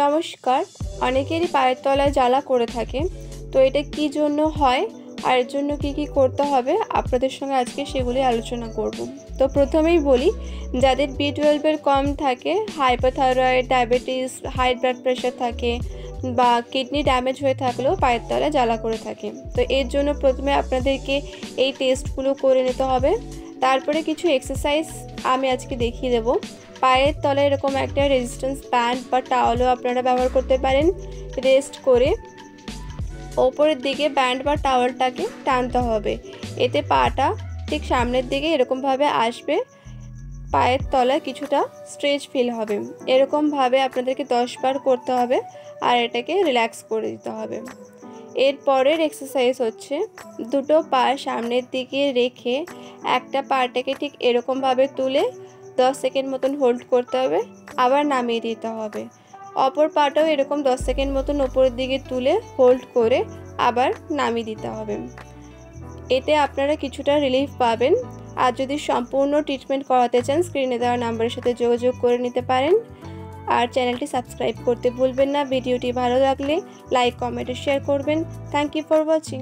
নমস্কার। অনেকেরই পায়ের তলায় জ্বালা করে থাকে, তো এটা কী জন্য হয় আর এর জন্য কী করতে হবে আপনাদের সঙ্গে আজকে সেগুলি আলোচনা করব। তো প্রথমেই বলি, যাদের B12 কম থাকে, hyperthyroid, diabetes, high blood pressure থাকে বা কিডনি ড্যামেজ হয়ে থাকলেও পায়ের তলায় জ্বালা করে থাকে, তো এর জন্য প্রথমে আপনাদেরকে এই টেস্টগুলো করে নিতে হবে। তারপরে কিছু এক্সারসাইজ আমি আজকে দেখিয়ে দেবো। পায়ের তলায় এরকম একটা রেজিস্ট্যান্স ব্যান্ড বা টাওয়ালও আপনারা ব্যবহার করতে পারেন। রেস্ট করে ওপরের দিকে ব্যান্ড বা টাওয়ালটাকে টানতে হবে, এতে পাটা ঠিক সামনের দিকে এরকমভাবে আসবে, পায়ের তলায় কিছুটা স্ট্রেচ ফিল হবে। এরকমভাবে আপনাদেরকে 10 বার করতে হবে আর এটাকে রিল্যাক্স করে দিতে হবে। এরপরের এক্সারসাইজ হচ্ছে দুটো পা সামনের দিকে রেখে একটা পাটাকে ঠিক এরকমভাবে তুলে 10 সেকেন্ড মতন হোল্ড করতে হবে, আবার নামিয়ে দিতে হবে। অপর পাটাও এরকম 10 সেকেন্ড মতন ওপরের দিকে তুলে হোল্ড করে আবার নামিয়ে দিতে হবে। এতে আপনারা কিছুটা রিলিফ পাবেন। আর যদি সম্পূর্ণ ট্রিটমেন্ট করাতে চান, স্ক্রিনে দেওয়া নাম্বারের সাথে যোগাযোগ করে নিতে পারেন। আর চ্যানেলটি সাবস্ক্রাইব করতে ভুলবেন না। ভিডিওটি ভালো লাগলে লাইক, কমেন্ট ও শেয়ার করবেন। Thank you for watching.